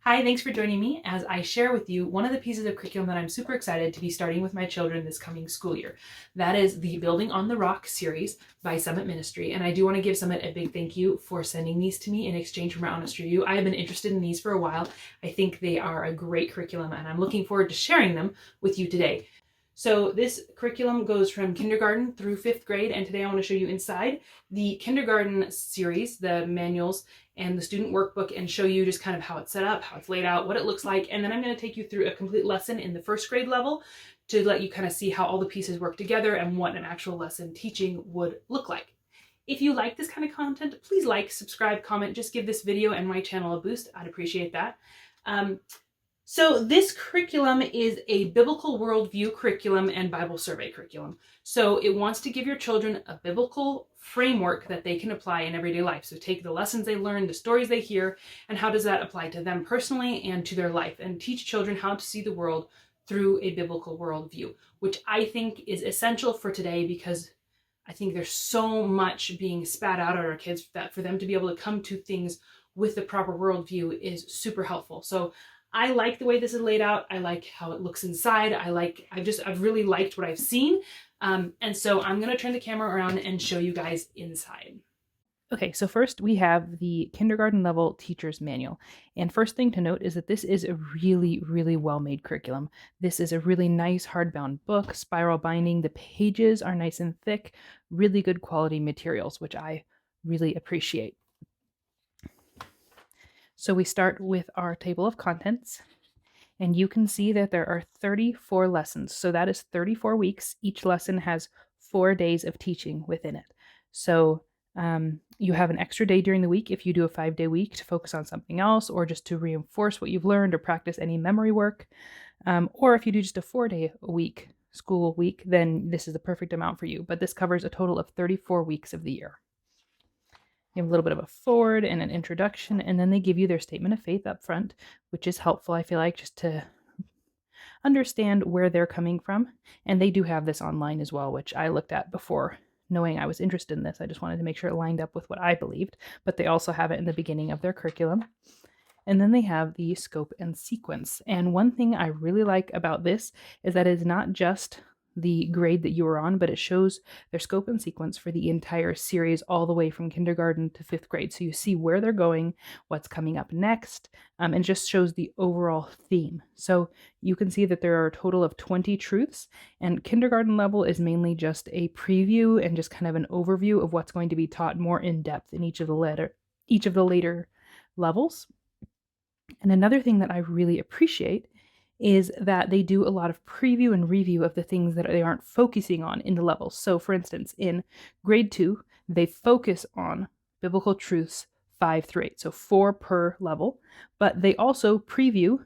Hi, thanks for joining me as I share with you one of the pieces of curriculum that I'm super excited to be starting with my children this coming school year. That is the Building on the Rock series by Summit Ministry. And I do want to give Summit a big thank you for sending these to me in exchange for my honest review. I have been interested in these for a while. I think they are a great curriculum and I'm looking forward to sharing them with you today. So this curriculum goes from kindergarten through 5th grade, and today I want to show you inside the kindergarten series, the manuals and the student workbook, and show you just kind of how it's set up, how it's laid out, what it looks like, and then I'm going to take you through a complete lesson in the 1st grade level to let you kind of see how all the pieces work together and what an actual lesson teaching would look like. If you like this kind of content, please like, subscribe, comment, just give this video and my channel a boost. I'd appreciate that. So this curriculum is a biblical worldview curriculum and Bible survey curriculum. So it wants to give your children a biblical framework that they can apply in everyday life. So take the lessons they learn, the stories they hear, and how does that apply to them personally and to their life, and teach children how to see the world through a biblical worldview, which I think is essential for today because I think there's so much being spat out at our kids that for them to be able to come to things with the proper worldview is super helpful. So I like the way this is laid out. I like how it looks inside. I've really liked what I've seen. And so I'm going to turn the camera around and show you guys inside. Okay, so first we have the kindergarten level teacher's manual. And first thing to note is that this is a really, really well-made curriculum. This is a really nice hardbound book, spiral binding. The pages are nice and thick, really good quality materials, which I really appreciate. So we start with our table of contents, and you can see that there are 34 lessons. So that is 34 weeks. Each lesson has 4 days of teaching within it. So you have an extra day during the week if you do a 5-day week to focus on something else, or just to reinforce what you've learned or practice any memory work. Or if you do just a 4-day week, school week, then this is the perfect amount for you. But this covers a total of 34 weeks of the year. You have a little bit of a forward and an introduction, and then they give you their statement of faith up front, which is helpful, I feel like, just to understand where they're coming from. And they do have this online as well, which I looked at before knowing I was interested in this. I just wanted to make sure it lined up with what I believed, but they also have it in the beginning of their curriculum. And then they have the scope and sequence. And one thing I really like about this is that it's not just the grade that you are on, but it shows their scope and sequence for the entire series all the way from kindergarten to 5th grade. So you see where they're going, what's coming up next, and just shows the overall theme. So you can see that there are a total of 20 truths, and kindergarten level is mainly just a preview and just kind of an overview of what's going to be taught more in depth in each of the later levels. And another thing that I really appreciate is that they do a lot of preview and review of the things that they aren't focusing on in the levels. So for instance, in grade 2, they focus on biblical truths 5 through 8, so 4 per level, but they also preview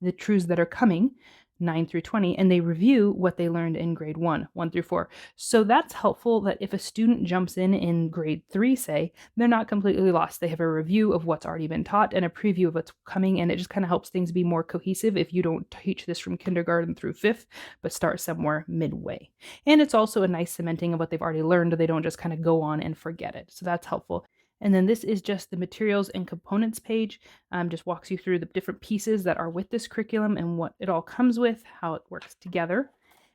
the truths that are coming 9 through 20, and they review what they learned in grade 1 through 4. So that's helpful that if a student jumps in grade 3, say, they're not completely lost. They have a review of what's already been taught and a preview of what's coming, and it just kind of helps things be more cohesive if you don't teach this from kindergarten through 5th, but start somewhere midway. And it's also a nice cementing of what they've already learned. They don't just kind of go on and forget it. So that's helpful. And then this is just the materials and components page, just walks you through the different pieces that are with this curriculum and what it all comes with, how it works together.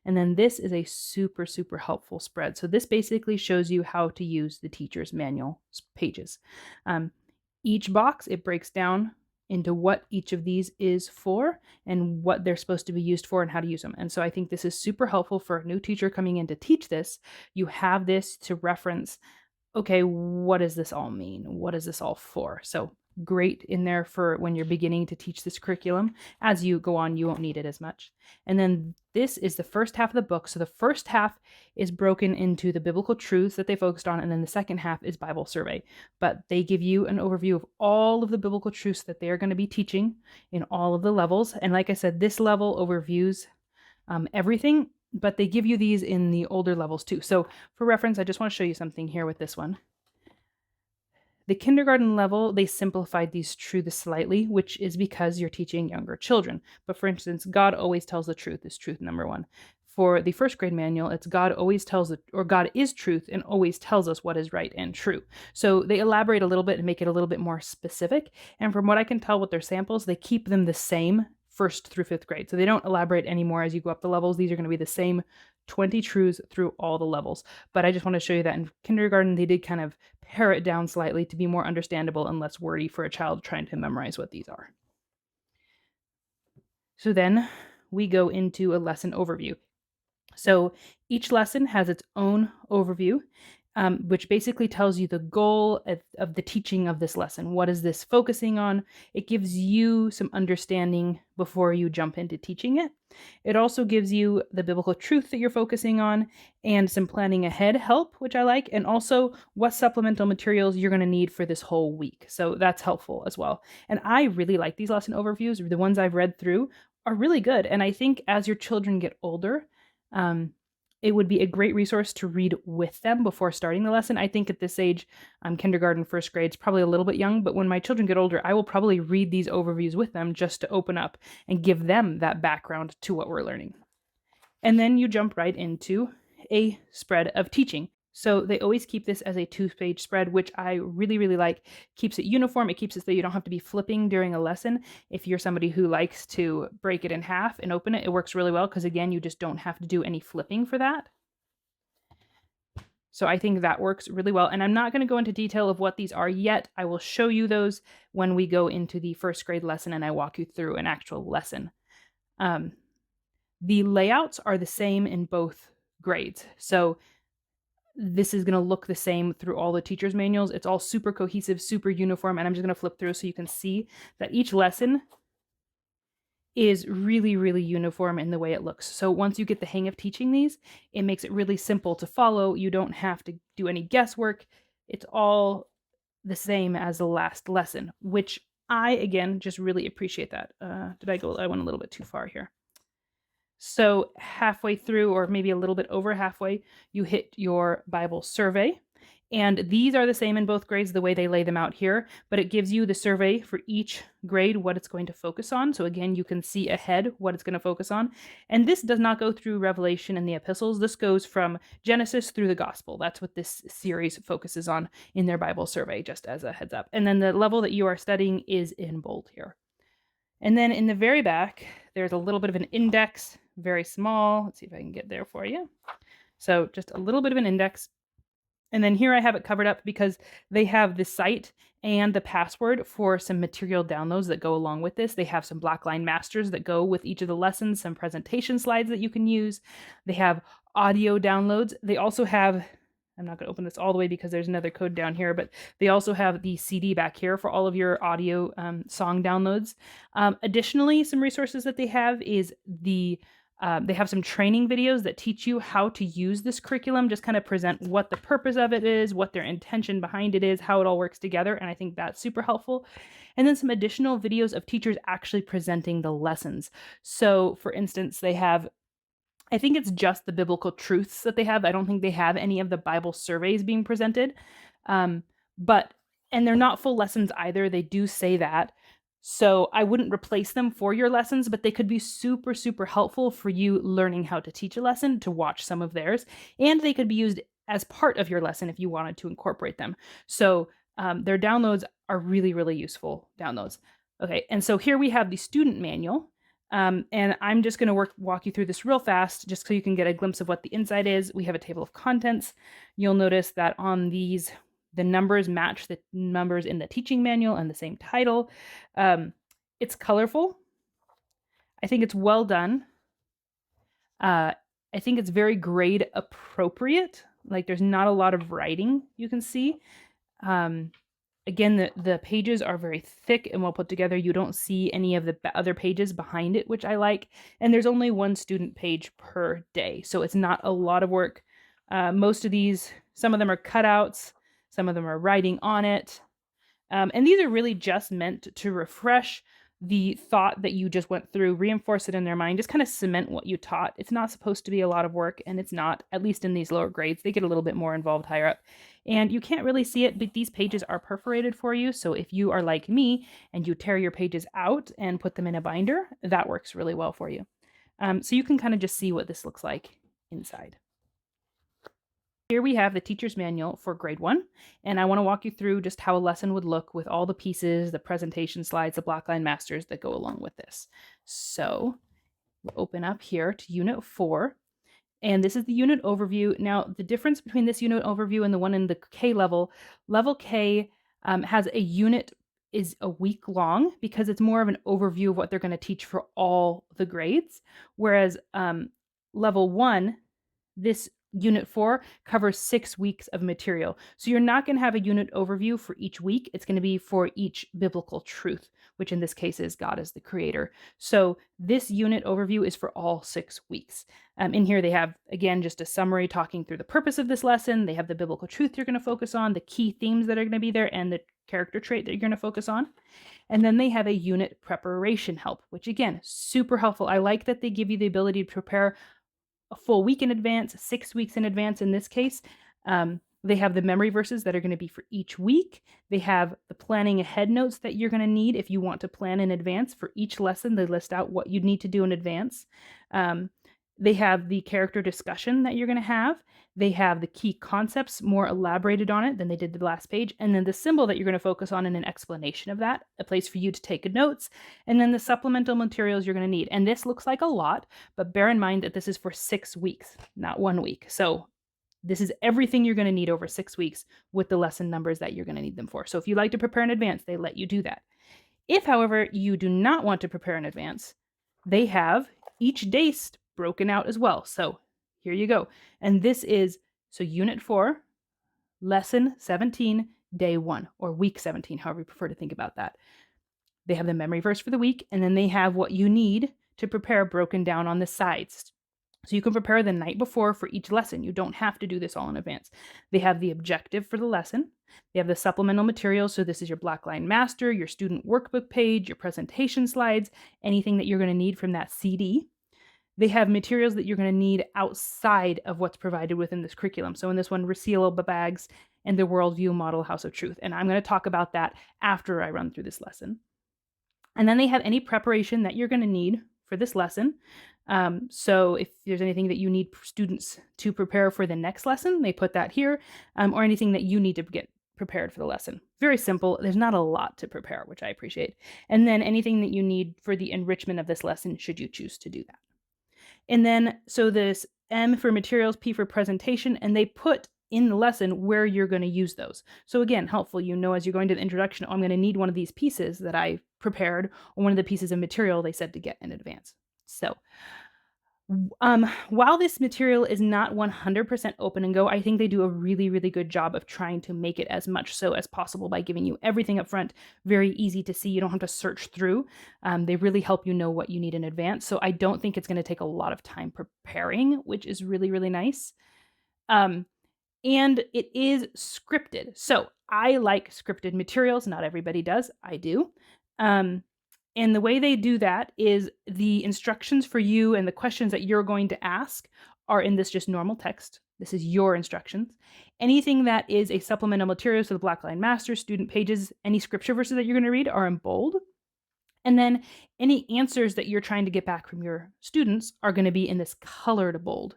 And then this is a super, super helpful spread. So this basically shows you how to use the teacher's manual pages. Each box, it breaks down into what each of these is for and what they're supposed to be used for and how to use them. And so I think this is super helpful for a new teacher coming in to teach this. You have this to reference, okay, what does this all mean? What is this all for? So great in there for when you're beginning to teach this curriculum. As you go on, you won't need it as much. And then this is the first half of the book. So the first half is broken into the biblical truths that they focused on, and then the second half is Bible survey. But they give you an overview of all of the biblical truths that they are going to be teaching in all of the levels. And like I said, this level overviews everything, but they give you these in the older levels too. So for reference, I just want to show you something here with this one. The kindergarten level, they simplified these truths slightly, which is because you're teaching younger children. But for instance, God always tells the truth is truth number 1. For the first grade manual, it's God always tells it, or God is truth and always tells us what is right and true. So they elaborate a little bit and make it a little bit more specific. And from what I can tell with their samples, they keep them the same first through fifth grade. So they don't elaborate anymore as you go up the levels. These are going to be the same 20 truths through all the levels. But I just want to show you that in kindergarten, they did kind of pare it down slightly to be more understandable and less wordy for a child trying to memorize what these are. So then we go into a lesson overview. So each lesson has its own overview, which basically tells you the goal of the teaching of this lesson. What is this focusing on? It gives you some understanding before you jump into teaching it. It also gives you the biblical truth that you're focusing on and some planning ahead help, which I like, and also what supplemental materials you're going to need for this whole week. So that's helpful as well. And I really like these lesson overviews. The ones I've read through are really good. And I think as your children get older, it would be a great resource to read with them before starting the lesson. I think at this age, kindergarten, first grade, is probably a little bit young, but when my children get older, I will probably read these overviews with them just to open up and give them that background to what we're learning. And then you jump right into a spread of teaching. So they always keep this as a 2-page spread, which I really, really like. Keeps it uniform. It keeps it so you don't have to be flipping during a lesson. If you're somebody who likes to break it in half and open it, it works really well because, again, you just don't have to do any flipping for that. So I think that works really well. And I'm not going to go into detail of what these are yet. I will show you those when we go into the first grade lesson and I walk you through an actual lesson. The layouts are the same in both grades. So this is going to look the same through all the teachers' manuals. It's all super cohesive, super uniform, and I'm just going to flip through so you can see that each lesson is really, really uniform in the way it looks. So once you get the hang of teaching these, it makes it really simple to follow. You don't have to do any guesswork. It's all the same as the last lesson, which I, again, just really appreciate that. I went a little bit too far here. So halfway through, or maybe a little bit over halfway, you hit your Bible survey. And these are the same in both grades, the way they lay them out here, but it gives you the survey for each grade, what it's going to focus on. So again, you can see ahead what it's going to focus on. And this does not go through Revelation and the epistles. This goes from Genesis through the gospel. That's what this series focuses on in their Bible survey, just as a heads up. And then the level that you are studying is in bold here. And then in the very back, there's a little bit of an index, very small. Let's see if I can get there for you. So just a little bit of an index. And then here I have it covered up because they have the site and the password for some material downloads that go along with this. They have some Blackline Masters that go with each of the lessons, some presentation slides that you can use. They have audio downloads. They also have, I'm not going to open this all the way because there's another code down here, but they also have the CD back here for all of your audio song downloads. Additionally, some resources that they have is they have some training videos that teach you how to use this curriculum, just kind of present what the purpose of it is, what their intention behind it is, how it all works together. And I think that's super helpful. And then some additional videos of teachers actually presenting the lessons. So for instance, they have, I think it's just the biblical truths that they have. I don't think they have any of the Bible surveys being presented. And they're not full lessons either. They do say that. So I wouldn't replace them for your lessons, but they could be super, super helpful for you learning how to teach a lesson, to watch some of theirs. And they could be used as part of your lesson if you wanted to incorporate them. So their downloads are really, really useful downloads. Okay, and so here we have the student manual. And I'm just going to walk you through this real fast, just so you can get a glimpse of what the inside is. We have a table of contents. You'll notice that on these, the numbers match the numbers in the teaching manual and the same title. It's colorful. I think it's well done. I think it's very grade appropriate. Like there's not a lot of writing you can see. Again, the pages are very thick and well put together. You don't see any of the other pages behind it, which I like. And there's only one student page per day. So it's not a lot of work. Most of these, some of them are cutouts. Some of them are writing on it. And these are really just meant to refresh the thought that you just went through, reinforce it in their mind, just kind of cement what you taught. It's not supposed to be a lot of work, and it's not, at least in these lower grades. They get a little bit more involved higher up. And you can't really see it, but these pages are perforated for you. So if you are like me and you tear your pages out and put them in a binder, that works really well for you. So you can kind of just see what this looks like inside. Here we have the teacher's manual for grade 1, and I want to walk you through just how a lesson would look with all the pieces, the presentation slides, the blockline masters that go along with this. So we'll open up here to Unit 4, and this is the unit overview. Now, the difference between this unit overview and the one in the K level, level K has a unit is a week long because it's more of an overview of what they're going to teach for all the grades, whereas level 1, this Unit 4 covers 6 weeks of material. So you're not going to have a unit overview for each week. It's going to be for each biblical truth, which in this case is God as the creator. So this unit overview is for all 6 weeks. In here they have, again, just a summary talking through the purpose of this lesson. They have the biblical truth you're going to focus on, the key themes that are going to be there, and the character trait that you're going to focus on. And then they have a unit preparation help, which again, super helpful. I like that they give you the ability to prepare a full week in advance, 6 weeks in advance in this case. They have the memory verses that are going to be for each week. They have the planning ahead notes that you're going to need if you want to plan in advance for each lesson. They list out what you need to do in advance. They have the character discussion that you're going to have. They have the key concepts more elaborated on it than they did the last page. And then the symbol that you're going to focus on and an explanation of that, a place for you to take notes. And then the supplemental materials you're going to need. And this looks like a lot, but bear in mind that this is for 6 weeks, not 1 week. So this is everything you're going to need over 6 weeks with the lesson numbers that you're going to need them for. So if you like to prepare in advance, they let you do that. If, however, you do not want to prepare in advance, they have each day broken out as well. So here you go. And this is, so Unit 4, Lesson 17, Day 1, or Week 17, however you prefer to think about that. They have the memory verse for the week, and then they have what you need to prepare broken down on the sides. So you can prepare the night before for each lesson. You don't have to do this all in advance. They have the objective for the lesson. They have the supplemental materials. So this is your Blackline Master, your student workbook page, your presentation slides, anything that you're going to need from that CD. They have materials that you're going to need outside of what's provided within this curriculum. So in this one, resealable bags and the Worldview Model House of Truth. And I'm going to talk about that after I run through this lesson. And then they have any preparation that you're going to need for this lesson. So if there's anything that you need students to prepare for the next lesson, they put that here, or anything that you need to get prepared for the lesson. Very simple. There's not a lot to prepare, which I appreciate. And then anything that you need for the enrichment of this lesson, should you choose to do that. And then, so this M for materials, P for presentation, and they put in the lesson where you're going to use those. So again, helpful, you know, as you're going to the introduction, oh, I'm going to need one of these pieces that I prepared, or one of the pieces of material they said to get in advance. So while this material is not 100% open and go, I think they do a really, really good job of trying to make it as much so as possible by giving you everything up front, very easy to see. You don't have to search through. They really help you know what you need in advance. So I don't think it's going to take a lot of time preparing, which is really, really nice. And it is scripted. So I like scripted materials. Not everybody does. I do. And the way they do that is the instructions for you and the questions that you're going to ask are in this just normal text. This is your instructions. Anything that is a supplemental material, so the Blackline Master, student pages, any scripture verses that you're going to read are in bold. And then any answers that you're trying to get back from your students are going to be in this colored bold.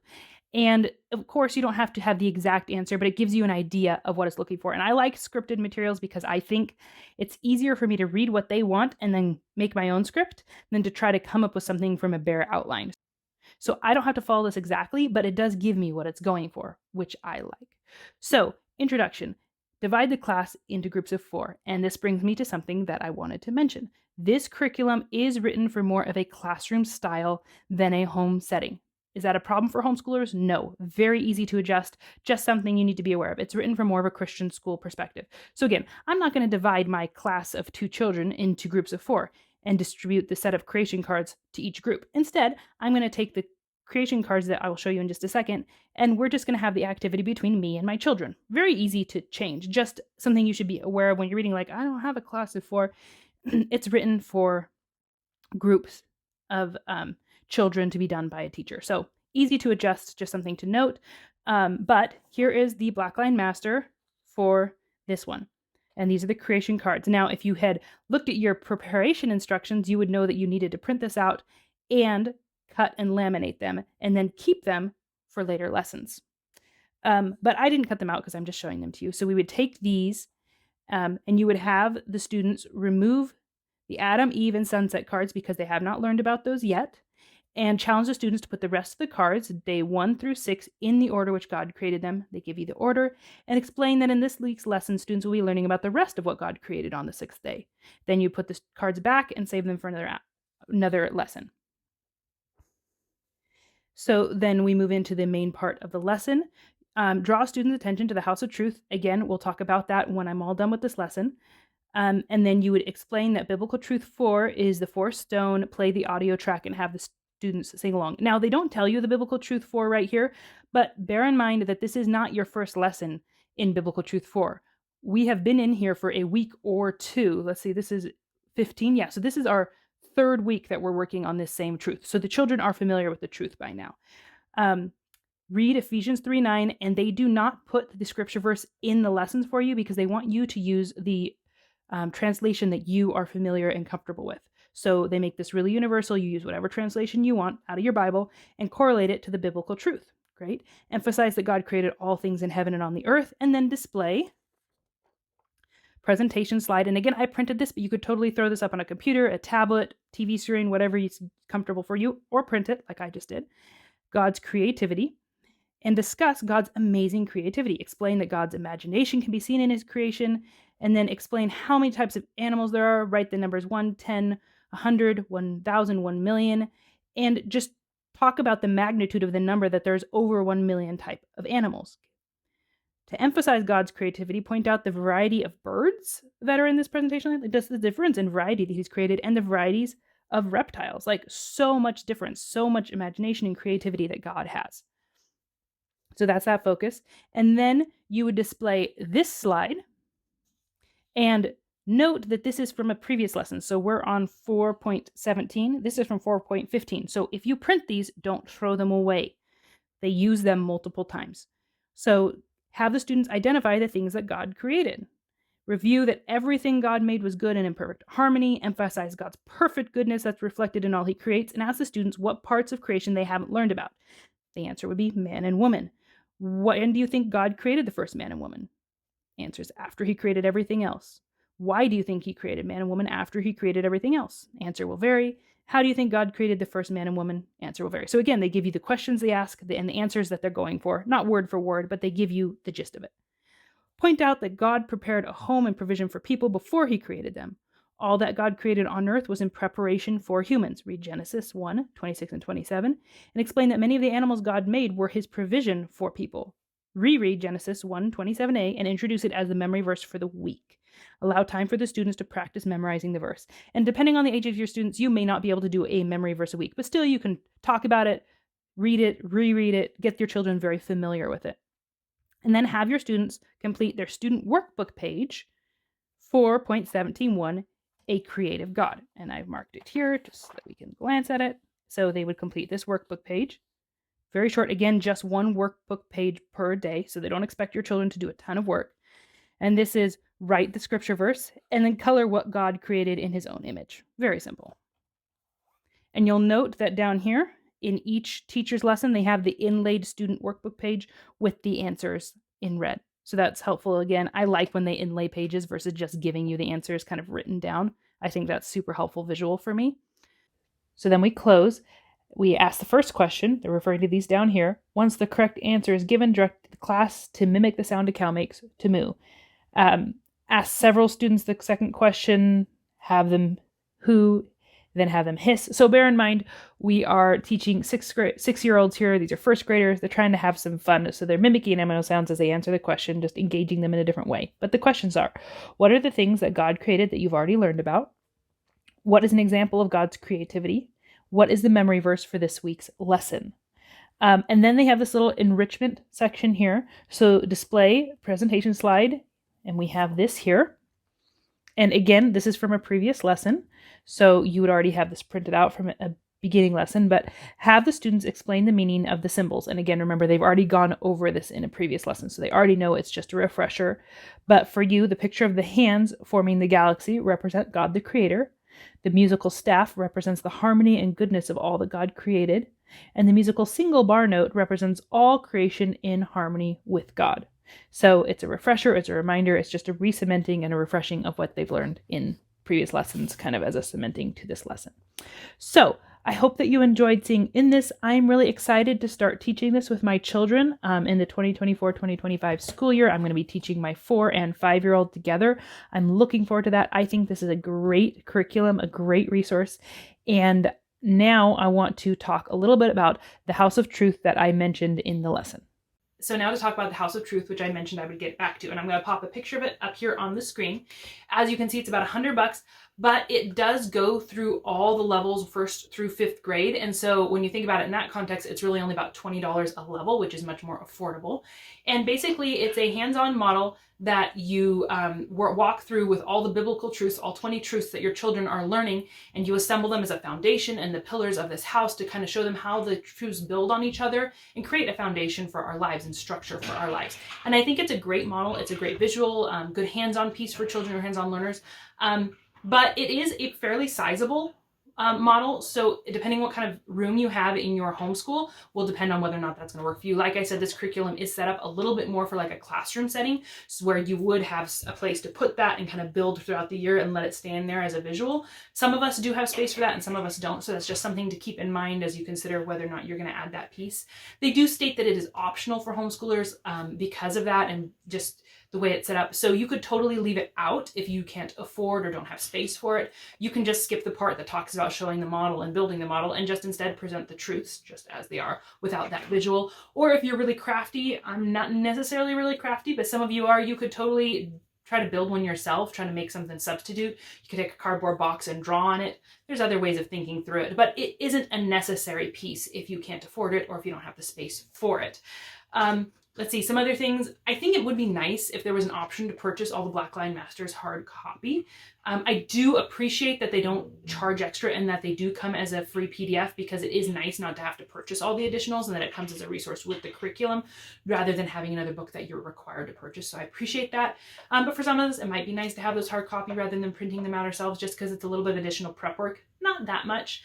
And of course, you don't have to have the exact answer, but it gives you an idea of what it's looking for. And I like scripted materials because I think it's easier for me to read what they want and then make my own script than to try to come up with something from a bare outline. So I don't have to follow this exactly, but it does give me what it's going for, which I like. So, introduction. Divide the class into groups of 4. And this brings me to something that I wanted to mention. This curriculum is written for more of a classroom style than a home setting. Is that a problem for homeschoolers? No. Very easy to adjust, just something you need to be aware of. It's written from more of a Christian school perspective. So again, I'm not going to divide my class of 2 children into groups of 4 and distribute the set of creation cards to each group. Instead, I'm going to take the creation cards that I will show you in just a second, and we're just going to have the activity between me and my children. Very easy to change, just something you should be aware of when you're reading, like, I don't have a class of 4. It's written for groups of children to be done by a teacher. So easy to adjust, just something to note. But here is the Blackline Master for this one. And these are the creation cards. Now, if you had looked at your preparation instructions, you would know that you needed to print this out and cut and laminate them, and then keep them for later lessons. But I didn't cut them out because I'm just showing them to you. So we would take these and you would have the students remove the Adam, Eve, and Sunset cards because they have not learned about those yet, and challenge the students to put the rest of the cards, day 1 through 6, in the order which God created them. They give you the order and explain that in this week's lesson, students will be learning about the rest of what God created on the 6th day. Then you put the cards back and save them for another lesson. So then we move into the main part of the lesson. Draw students' attention to the house of truth. Again, we'll talk about that when I'm all done with this lesson. And then you would explain that biblical truth 4 is the 4th stone, play the audio track, and have the students sing along. Now, they don't tell you the biblical truth 4 right here, but bear in mind that this is not your first lesson in biblical truth 4. We have been in here for a week or two. Let's see, this is 15. Yeah, so this is our 3rd week that we're working on this same truth. So the children are familiar with the truth by now. Read Ephesians 3:9, and they do not put the scripture verse in the lessons for you because they want you to use the translation that you are familiar and comfortable with. So they make this really universal. You use whatever translation you want out of your Bible and correlate it to the biblical truth. Great. Emphasize that God created all things in heaven and on the earth, and then display presentation slide. And again, I printed this, but you could totally throw this up on a computer, a tablet, TV screen, whatever is comfortable for you, or print it like I just did. God's creativity, and discuss God's amazing creativity. Explain that God's imagination can be seen in his creation, and then explain how many types of animals there are. Write the numbers 1, 10, 100, 1,000, 1 million, and just talk about the magnitude of the number that there's over 1 million type of animals. To emphasize God's creativity, point out the variety of birds that are in this presentation. Like, just the difference in variety that he's created and the varieties of reptiles. Like, so much difference, so much imagination and creativity that God has. So that's that focus. And then you would display this slide and note that this is from a previous lesson. So we're on 4.17. This is from 4.15. So if you print these, don't throw them away. They use them multiple times. So have the students identify the things that God created. Review that everything God made was good and in perfect harmony. Emphasize God's perfect goodness that's reflected in all he creates. And ask the students what parts of creation they haven't learned about. The answer would be man and woman. When do you think God created the first man and woman? Answers after he created everything else. Why do you think he created man and woman after he created everything else? Answer will vary. How do you think God created the first man and woman? Answer will vary. So again, they give you the questions they ask and the answers that they're going for, not word for word, but they give you the gist of it. Point out that God prepared a home and provision for people before he created them. All that God created on earth was in preparation for humans. Read Genesis 1, 26 and 27, and explain that many of the animals God made were his provision for people. Reread Genesis 1, 27a and introduce it as the memory verse for the week. Allow time for the students to practice memorizing the verse. And depending on the age of your students, you may not be able to do a memory verse a week, but still you can talk about it, read it, reread it, get your children very familiar with it. And then have your students complete their student workbook page, 4.17.1, a creative God. And I've marked it here just so that we can glance at it. So they would complete this workbook page. Very short, again, just one workbook page per day. So they don't expect your children to do a ton of work. And this is write the scripture verse and then color what God created in his own image. Very simple. And you'll note that down here in each teacher's lesson, they have the inlaid student workbook page with the answers in red. So that's helpful. Again, I like when they inlay pages versus just giving you the answers kind of written down. I think that's super helpful visual for me. So then we close. We ask the first question. They're referring to these down here. Once the correct answer is given, direct the class to mimic the sound a cow makes to moo. Ask several students the second question, have them who, then have them hiss. So bear in mind, we are teaching 6-year-olds here. These are first graders. They're trying to have some fun. So they're mimicking animal sounds as they answer the question, just engaging them in a different way. But the questions are, what are the things that God created that you've already learned about? What is an example of God's creativity? What is the memory verse for this week's lesson? And then they have this little enrichment section here. So display, presentation slide, and we have this here. And again, this is from a previous lesson. So you would already have this printed out from a beginning lesson, but have the students explain the meaning of the symbols. And again, remember, they've already gone over this in a previous lesson, so they already know it's just a refresher. But for you, the picture of the hands forming the galaxy represent God the Creator. The musical staff represents the harmony and goodness of all that God created. And the musical single bar note represents all creation in harmony with God. So it's a refresher, it's a reminder, it's just a re-cementing and a refreshing of what they've learned in previous lessons, kind of as a cementing to this lesson. So I hope that you enjoyed seeing in this. I'm really excited to start teaching this with my children in the 2024-2025 school year. I'm going to be teaching my 4- and 5-year-old together. I'm looking forward to that. I think this is a great curriculum, a great resource. And now I want to talk a little bit about the House of Truth that I mentioned in the lesson. So now to talk about the House of Truth, which I mentioned I would get back to, and I'm going to pop a picture of it up here on the screen. As you can see, it's about $100, but it does go through all the levels 1st through 5th grade. And so when you think about it in that context, it's really only about $20 a level, which is much more affordable. And basically it's a hands-on model that you walk through with all the biblical truths, all 20 truths that your children are learning, and you assemble them as a foundation and the pillars of this house to kind of show them how the truths build on each other and create a foundation for our lives and structure for our lives. And I think it's a great model. It's a great visual, good hands-on piece for children or hands-on learners. But it is a fairly sizable model. So depending what kind of room you have in your homeschool will depend on whether or not that's going to work for you. Like I said, this curriculum is set up a little bit more for like a classroom setting, so where you would have a place to put that and kind of build throughout the year and let it stand there as a visual. Some of us do have space for that and some of us don't. So that's just something to keep in mind as you consider whether or not you're going to add that piece. They do state that it is optional for homeschoolers because of that and just the way it's set up. So you could totally leave it out if you can't afford or don't have space for it. You can just skip the part that talks about showing the model and building the model and just instead present the truths just as they are without that visual. Or if you're really crafty, I'm not necessarily really crafty, but some of you are, you could totally try to build one yourself, try to make something substitute. You could take a cardboard box and draw on it. There's other ways of thinking through it, but it isn't a necessary piece if you can't afford it or if you don't have the space for it. Let's see, some other things. I think it would be nice if there was an option to purchase all the Blackline Masters hard copy. I do appreciate that they don't charge extra and that they do come as a free PDF, because it is nice not to have to purchase all the additionals and that it comes as a resource with the curriculum rather than having another book that you're required to purchase. So I appreciate that. But for some of us, it might be nice to have those hard copy rather than printing them out ourselves, just because it's a little bit of additional prep work. Not that much.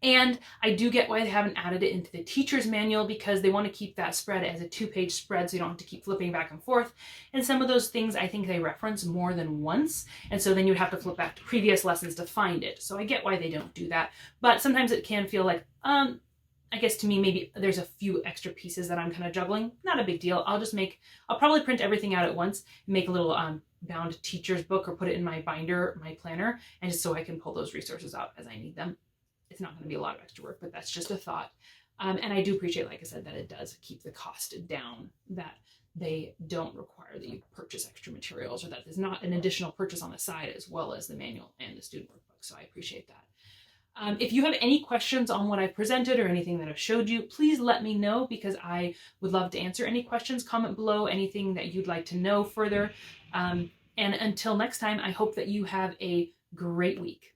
And I do get why they haven't added it into the teacher's manual, because they want to keep that spread as a 2-page spread so you don't have to keep flipping back and forth. And some of those things I think they reference more than once. And so then you'd have to flip back to previous lessons to find it. So I get why they don't do that. But sometimes it can feel like, I guess to me, maybe there's a few extra pieces that I'm kind of juggling. Not a big deal. I'll probably print everything out at once, make a little bound teacher's book or put it in my binder, my planner, and just so I can pull those resources out as I need them. It's not going to be a lot of extra work, but that's just a thought. And I do appreciate, like I said, that it does keep the cost down, that they don't require that you purchase extra materials, or that there's not an additional purchase on the side as well as the manual and the student workbook. So I appreciate that. If you have any questions on what I've presented or anything that I've showed you, please let me know, because I would love to answer any questions. Comment below anything that you'd like to know further. And until next time, I hope that you have a great week.